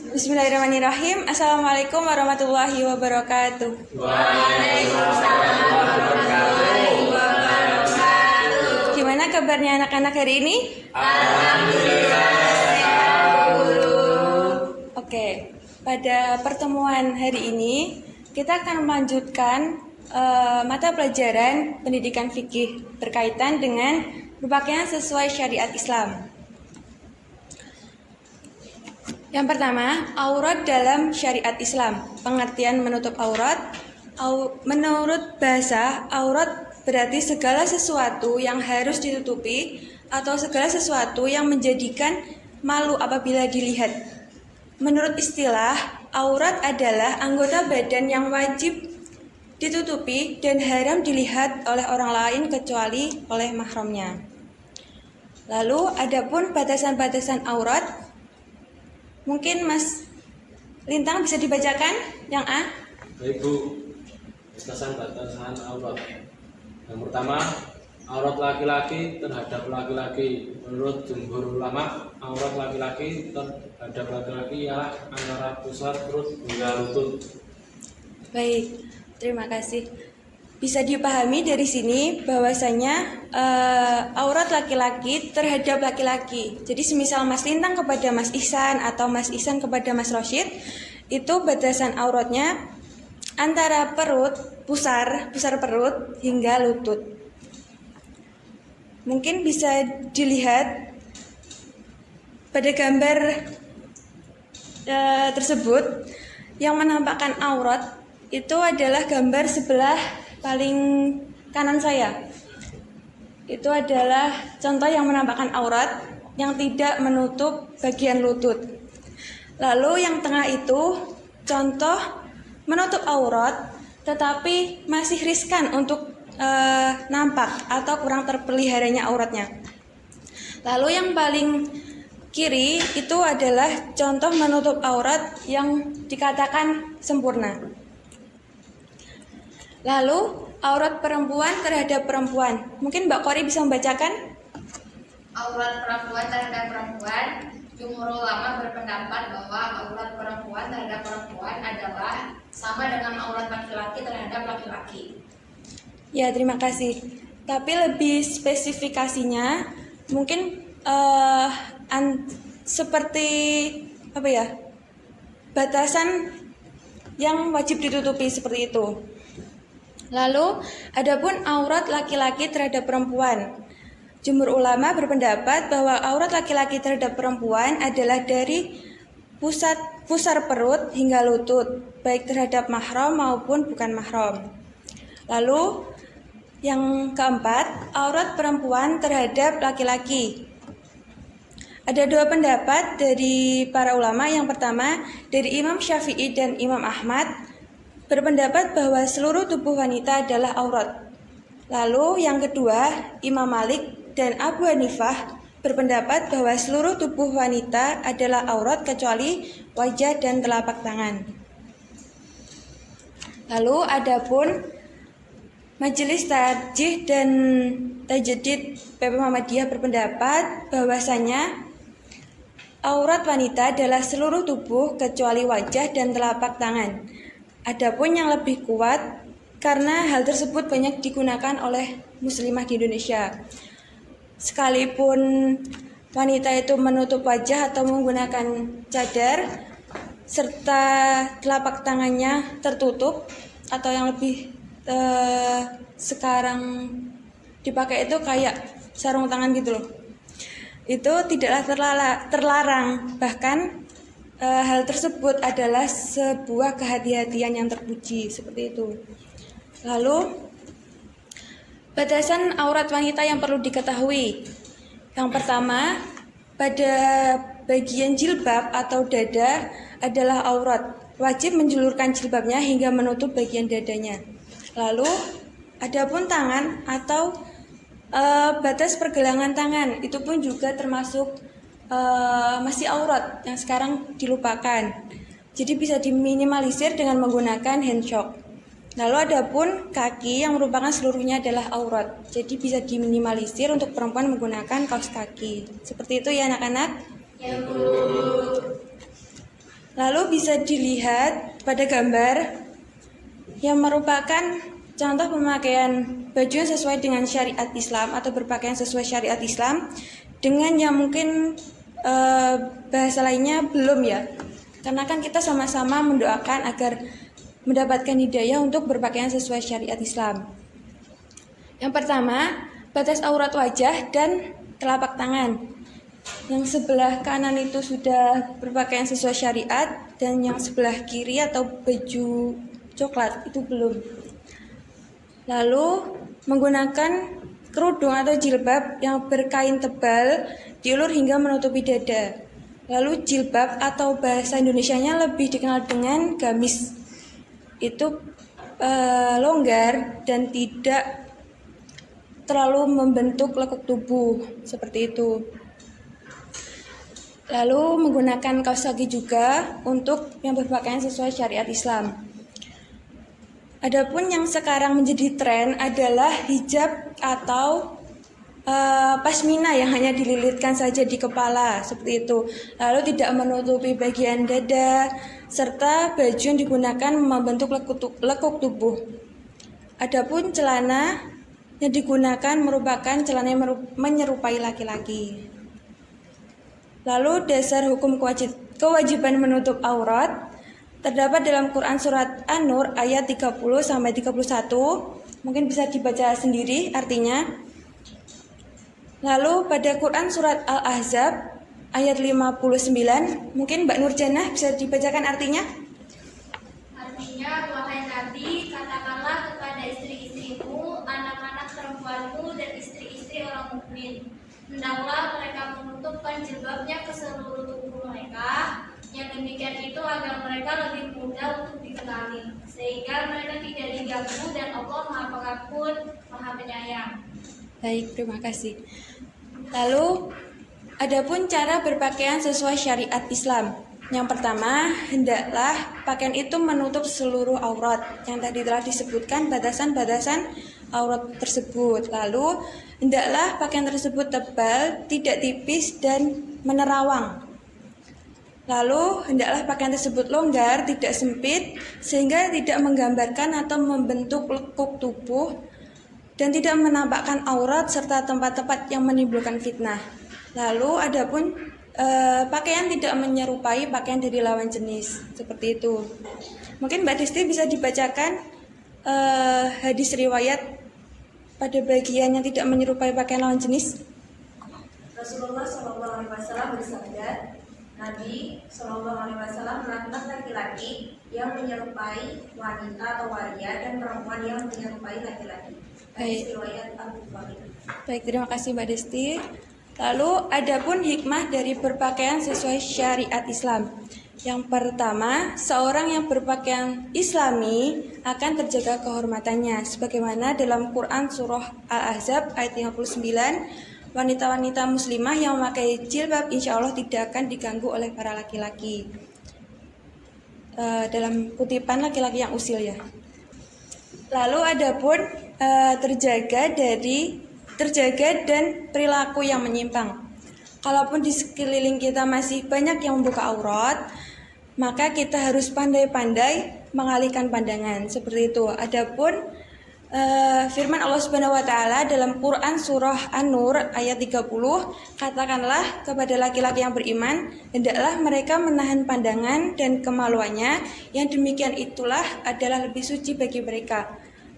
Bismillahirrahmanirrahim. Assalamualaikum warahmatullahi wabarakatuh. Waalaikumsalam warahmatullahi wabarakatuh. Gimana kabarnya anak-anak hari ini? Alhamdulillah. Oke, pada pertemuan hari ini kita akan melanjutkan mata pelajaran pendidikan fikih berkaitan dengan berpakaian sesuai syariat Islam. Yang pertama, aurat dalam syariat Islam. Pengertian menutup aurat. Menurut bahasa, aurat berarti segala sesuatu yang harus ditutupi atau segala sesuatu yang menjadikan malu apabila dilihat. Menurut istilah, aurat adalah anggota badan yang wajib ditutupi dan haram dilihat oleh orang lain kecuali oleh mahramnya. Lalu, adapun batasan-batasan aurat, mungkin Mas Lintang bisa dibacakan yang A? Baik Bu, batasan-batasan aurat. Yang pertama, aurat laki-laki terhadap laki-laki. Menurut jumhur ulama, aurat laki-laki terhadap laki-laki ialah antara pusar perut hingga lutut. Baik, terima kasih. Bisa dipahami dari sini bahwasanya aurat laki-laki terhadap laki-laki. Jadi semisal Mas Lintang kepada Mas Ihsan atau Mas Ihsan kepada Mas Rosyid, itu batasan auratnya antara perut, pusar perut hingga lutut. Mungkin bisa dilihat pada gambar tersebut yang menampakkan aurat itu adalah gambar sebelah paling kanan saya. Itu adalah contoh yang menampakkan aurat yang tidak menutup bagian lutut. Lalu yang tengah itu contoh menutup aurat tetapi masih riskan untuk nampak atau kurang terpeliharanya auratnya. Lalu yang paling kiri itu adalah contoh menutup aurat yang dikatakan sempurna. Lalu aurat perempuan terhadap perempuan. Mungkin Mbak Kori bisa membacakan? Aurat perempuan terhadap perempuan, jumhur ulama berpendapat bahwa aurat perempuan terhadap perempuan adalah sama dengan aurat laki-laki terhadap laki-laki. Ya, terima kasih. Tapi lebih spesifikasinya mungkin seperti apa ya? Batasan yang wajib ditutupi seperti itu. Lalu, adapun aurat laki-laki terhadap perempuan. Jumhur ulama berpendapat bahwa aurat laki-laki terhadap perempuan adalah dari pusar perut hingga lutut, baik terhadap mahram maupun bukan mahram. Lalu, yang keempat, aurat perempuan terhadap laki-laki. Ada dua pendapat dari para ulama. Yang pertama, dari Imam Syafi'i dan Imam Ahmad berpendapat bahwa seluruh tubuh wanita adalah aurat. Lalu yang kedua, Imam Malik dan Abu Hanifah berpendapat bahwa seluruh tubuh wanita adalah aurat kecuali wajah dan telapak tangan. Lalu adapun Majelis Tarjih dan Tajdid PP Muhammadiyah berpendapat bahwasanya aurat wanita adalah seluruh tubuh kecuali wajah dan telapak tangan. Adapun yang lebih kuat karena hal tersebut banyak digunakan oleh muslimah di Indonesia. Sekalipun wanita itu menutup wajah atau menggunakan cadar serta telapak tangannya tertutup, atau yang lebih sekarang dipakai itu kayak sarung tangan gitu loh. Itu tidaklah terlarang, bahkan hal tersebut adalah sebuah kehati-hatian yang terpuji, seperti itu. Lalu, batasan aurat wanita yang perlu diketahui. Yang pertama, pada bagian jilbab atau dada adalah aurat. Wajib menjulurkan jilbabnya hingga menutup bagian dadanya. Lalu, adapun tangan atau batas pergelangan tangan, itu pun juga termasuk masih aurat yang sekarang dilupakan. Jadi bisa diminimalisir dengan menggunakan handshock. Lalu adapun kaki yang merupakan seluruhnya adalah aurat. Jadi bisa diminimalisir untuk perempuan menggunakan kaos kaki. Seperti itu ya anak-anak? Ya, Bu. Lalu bisa dilihat pada gambar yang merupakan contoh pemakaian baju yang sesuai dengan syariat Islam atau berpakaian sesuai syariat Islam dengan yang mungkin bahasa lainnya belum ya. Karena kan kita sama-sama mendoakan agar mendapatkan hidayah untuk berpakaian sesuai syariat Islam. Yang pertama, batas aurat wajah dan telapak tangan. Yang sebelah kanan itu sudah berpakaian sesuai syariat dan yang sebelah kiri atau baju coklat itu belum. Lalu menggunakan kerudung atau jilbab yang berkain tebal diulur hingga menutupi dada. Lalu jilbab atau bahasa Indonesianya lebih dikenal dengan gamis. Itu longgar dan tidak terlalu membentuk lekuk tubuh seperti itu. Lalu menggunakan kaos kaki juga untuk yang berpakaian sesuai syariat Islam. Adapun yang sekarang menjadi tren adalah hijab atau pasmina yang hanya dililitkan saja di kepala seperti itu. Lalu tidak menutupi bagian dada serta baju yang digunakan membentuk lekuk tubuh. Adapun celana yang digunakan merupakan celana yang menyerupai laki-laki. Lalu dasar hukum kewajiban menutup aurat terdapat dalam Quran surat An-Nur ayat 30 sampai 31. Mungkin bisa dibaca sendiri artinya. Lalu pada Quran surat Al-Ahzab ayat 59, mungkin Mbak Nurjanah bisa dibacakan artinya? Artinya, wahai Nabi, katakanlah kepada istri-istrimu, anak-anak perempuanmu dan istri-istri orang mukmin, hendaklah mereka menutupkan jilbabnya ke seluruh tubuh mereka. Yang demikian itu agar mereka lebih mudah untuk dikenali, sehingga mereka tidak diganggu dan Allah Maha Pengampun, Maha Penyayang. Baik, terima kasih. Lalu, adapun cara berpakaian sesuai syariat Islam. Yang pertama, hendaklah pakaian itu menutup seluruh aurat. Yang tadi telah disebutkan batasan-batasan aurat tersebut. Lalu, hendaklah pakaian tersebut tebal, tidak tipis dan menerawang. Lalu, hendaklah pakaian tersebut longgar, tidak sempit, sehingga tidak menggambarkan atau membentuk lekuk tubuh dan tidak menampakkan aurat serta tempat-tempat yang menimbulkan fitnah. Lalu, adapun pakaian tidak menyerupai pakaian dari lawan jenis, seperti itu. Mungkin Mbak Disti bisa dibacakan hadis riwayat pada bagian yang tidak menyerupai pakaian lawan jenis. Rasulullah SAW bersabda, Nabi SAW melarang laki-laki yang menyerupai wanita atau waria dan perempuan yang menyerupai laki-laki. Baik. Riwayat Al-Bukhari. Baik, terima kasih Mbak Desti. Lalu adapun hikmah dari berpakaian sesuai syariat Islam. Yang pertama, seorang yang berpakaian Islami akan terjaga kehormatannya, sebagaimana dalam Quran surah Al-Ahzab ayat 59, wanita-wanita muslimah yang memakai jilbab insya Allah tidak akan diganggu oleh para laki-laki. Dalam kutipan laki-laki yang usil ya. Lalu adapun terjaga dan perilaku yang menyimpang. Kalaupun di sekeliling kita masih banyak yang membuka aurat, maka kita harus pandai-pandai mengalihkan pandangan seperti itu. Adapun firman Allah Subhanahu wa taala dalam Quran surah An-Nur ayat 30, katakanlah kepada laki-laki yang beriman, hendaklah mereka menahan pandangan dan kemaluannya, yang demikian itulah adalah lebih suci bagi mereka.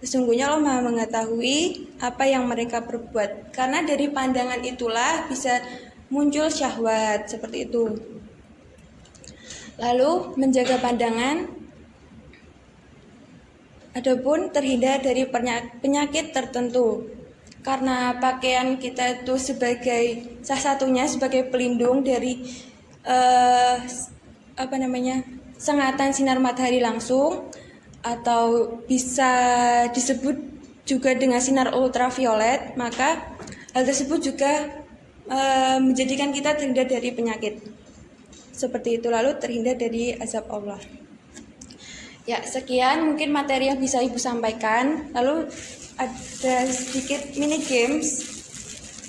Sesungguhnya Allah Maha mengetahui apa yang mereka perbuat. Karena dari pandangan itulah bisa muncul syahwat seperti itu. Lalu menjaga pandangan, adapun terhindar dari penyakit tertentu. Karena pakaian kita itu sebagai salah satunya sebagai pelindung dari sengatan sinar matahari langsung, atau bisa disebut juga dengan sinar ultraviolet, maka hal tersebut juga menjadikan kita terhindar dari penyakit seperti itu, lalu terhindar dari azab Allah. Ya, sekian mungkin materi yang bisa Ibu sampaikan. Lalu ada sedikit mini games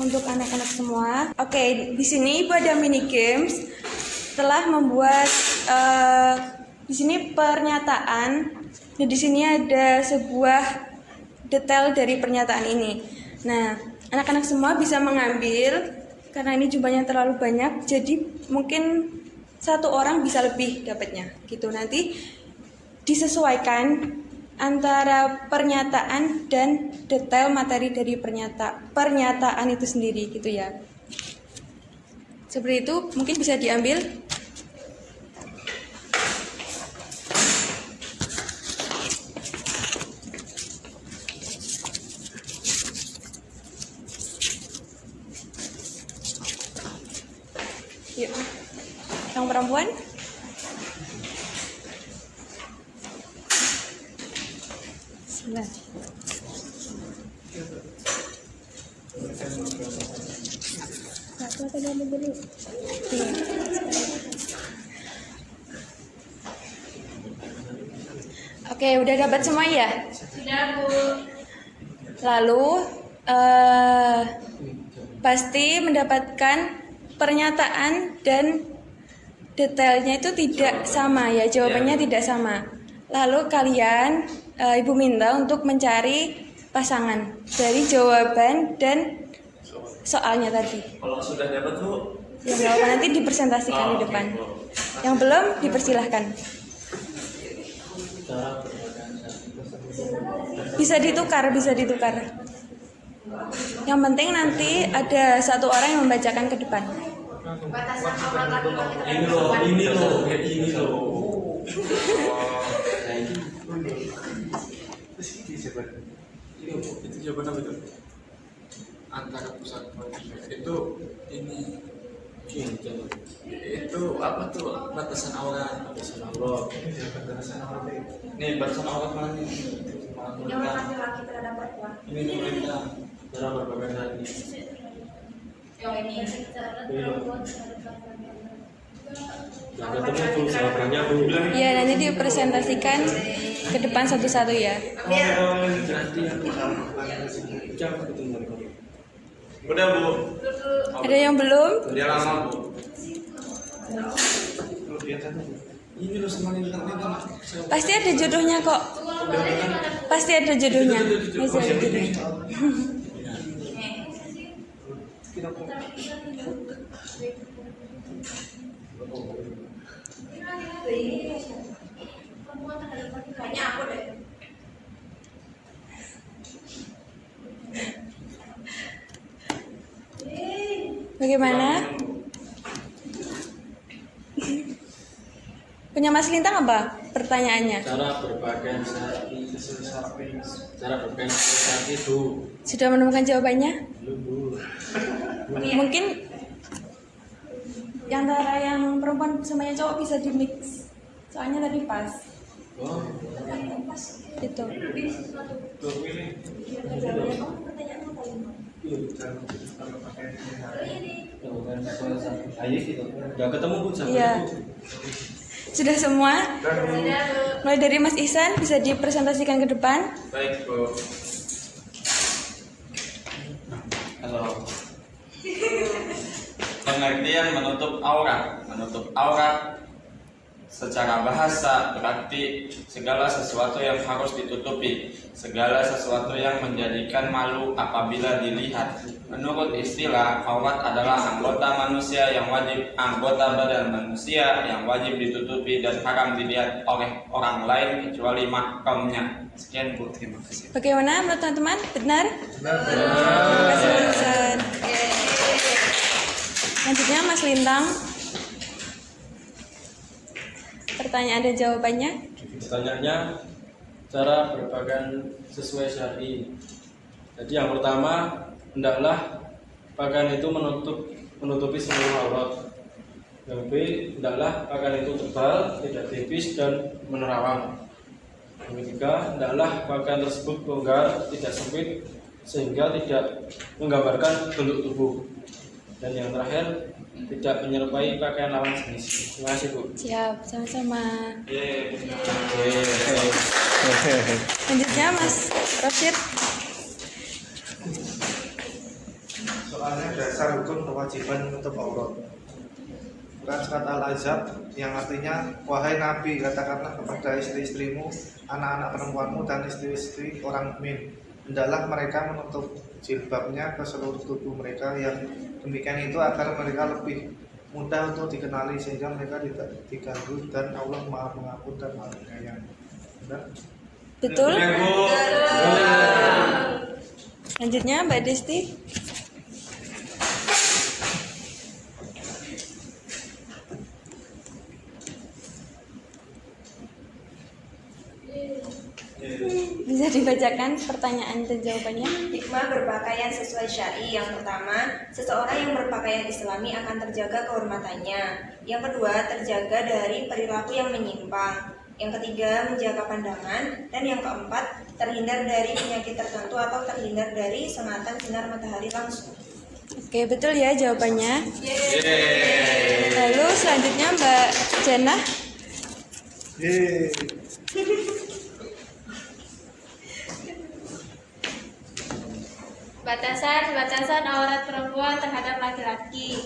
untuk anak-anak semua. Oke, di sini Ibu ada mini games. Telah membuat di sini pernyataan. Nah, di sini ada sebuah detail dari pernyataan ini. Nah, anak-anak semua bisa mengambil karena ini jumlahnya terlalu banyak. Jadi mungkin satu orang bisa lebih dapatnya. Gitu. Nanti disesuaikan antara pernyataan dan detail materi dari pernyataan itu sendiri gitu ya. Seperti itu mungkin bisa diambil. Yuk. Yang perempuan? Bismillah. Satu atau dua dulu? Iya. Oke, udah dapat semua ya? Sudah, Bu. Lalu pasti mendapatkan pernyataan dan detailnya itu tidak sama ya, jawabannya tidak sama. Lalu kalian, Ibu minta untuk mencari pasangan dari jawaban dan soalnya tadi. Kalau sudah dapat Bu, Yang jawaban nanti dipresentasikan di depan. Yang belum dipersilahkan. Bisa ditukar. Yang penting nanti ada satu orang yang membacakan ke depan. Batasan aurat laki-laki terhadap ini perempuan. loh. Itu jawaban apa itu? Antara pusat itu ini itu apa tuh batasan aurat? Nih batasan aurat mana nih? Yang laki-laki terhadap perempuan. Ini pemerintah. Cara berbagai tadi. Yang ini. Yang ketemu tuh jawabannya Bu. Ya, nanti dipresentasikan ke depan satu-satu ya. Jam ketemu. Udah Bu. Ada yang belum? Dia lama Bu. Ini loh sama ini kan. Pasti ada jodohnya kok. Pasti ada jodohnya. Pasti ada jodohnya. Kayaknya aku deh. Bagaimana? Punya Mas Lintang apa pertanyaannya? Cara berpakaian saat itu. Sudah menemukan jawabannya? Belum Bu. Mungkin antara yang perempuan sama yang cowok bisa di mix. Soalnya tadi pas. Oh, Itu. Gak ketemu Bu sampai Iya. Bu. Sudah semua? Sudah, Bu. Mulai dari Mas Ihsan bisa dipresentasikan ke depan. Baik Bu. Halo. Pengertian menutup aurat. Menutup aurat secara bahasa berarti segala sesuatu yang harus ditutupi, segala sesuatu yang menjadikan malu apabila dilihat. Menurut istilah, aurat adalah anggota manusia yang wajib, anggota badan manusia yang wajib ditutupi dan haram dilihat oleh orang lain kecuali mahramnya. Sekian Bu, terima kasih. Bagaimana menurut teman-teman? Benar? Terima kasih Mas Ihsan. Selanjutnya Mas Lintang. Pertanyaan dan jawabannya. Pertanyaannya, cara berpakaian sesuai syar'i. Jadi yang pertama, hendaklah pakaian itu menutupi seluruh aurat. Yang B, hendaklah pakaian itu tebal, tidak tipis dan menerawang. Yang ketiga, hendaklah pakaian tersebut longgar, tidak sempit sehingga tidak menggambarkan bentuk tubuh. Dan yang terakhir, tidak menyerupai pakaian lawan jenis. Terima kasih Bu. Siap, sama-sama. Yeay. Selanjutnya Mas Rosyid. Soalnya dasar hukum kewajiban menutup aurat. bukan surat Al-Ahzab yang artinya, wahai Nabi, katakanlah kepada istri-istrimu, anak-anak perempuanmu dan istri-istri orang mukmin, hendaklah mereka menutup jilbabnya ke seluruh tubuh mereka, yang demikian itu agar mereka lebih mudah untuk dikenali sehingga mereka tidak diganggu, dan Allah Maha Pengampun dan Maha Penyayang. Benar? Betul? Selanjutnya Mbak Desti. Bisa dibacakan pertanyaan dan jawabannya? Hikmah berpakaian sesuai syar'i. Yang pertama, seseorang yang berpakaian islami akan terjaga kehormatannya. Yang kedua, terjaga dari perilaku yang menyimpang. Yang ketiga, menjaga pandangan. Dan yang keempat, terhindar dari penyakit tertentu atau terhindar dari sengatan sinar matahari langsung. Oke, betul ya jawabannya. Lalu selanjutnya Mbak Jana. Batasan aurat perempuan terhadap laki-laki.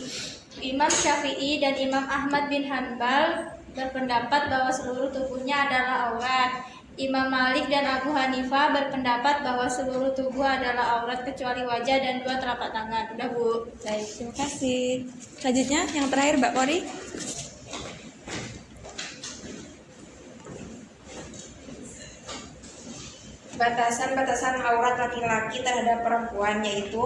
Imam Syafi'i dan Imam Ahmad bin Hanbal berpendapat bahwa seluruh tubuhnya adalah aurat. Imam Malik dan Abu Hanifah berpendapat bahwa seluruh tubuh adalah aurat kecuali wajah dan 2 telapak tangan. Udah, Bu. Baik, terima kasih. Selanjutnya yang terakhir Mbak Kori. Batasan-batasan aurat laki-laki terhadap perempuan yaitu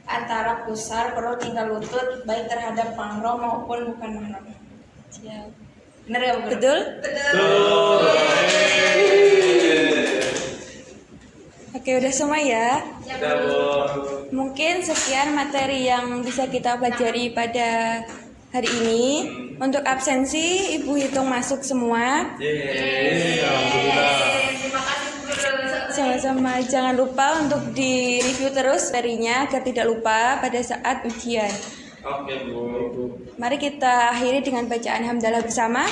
antara pusar, perut hingga lutut, baik terhadap mahram maupun bukan mahram. Siap. Benar ya, Bu? Betul? Betul. Oke, udah semua ya. Mungkin sekian materi yang bisa kita pelajari pada hari ini. Untuk absensi, Ibu hitung masuk semua. Sama-sama, jangan lupa untuk di-review terus materinya agar tidak lupa pada saat ujian. Oke, Bu. Mari kita akhiri dengan bacaan hamdalah bersama.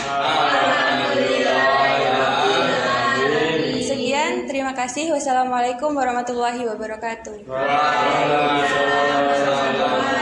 Sekian, terima kasih. Wassalamualaikum warahmatullahi wabarakatuh. Waalaikumsalam.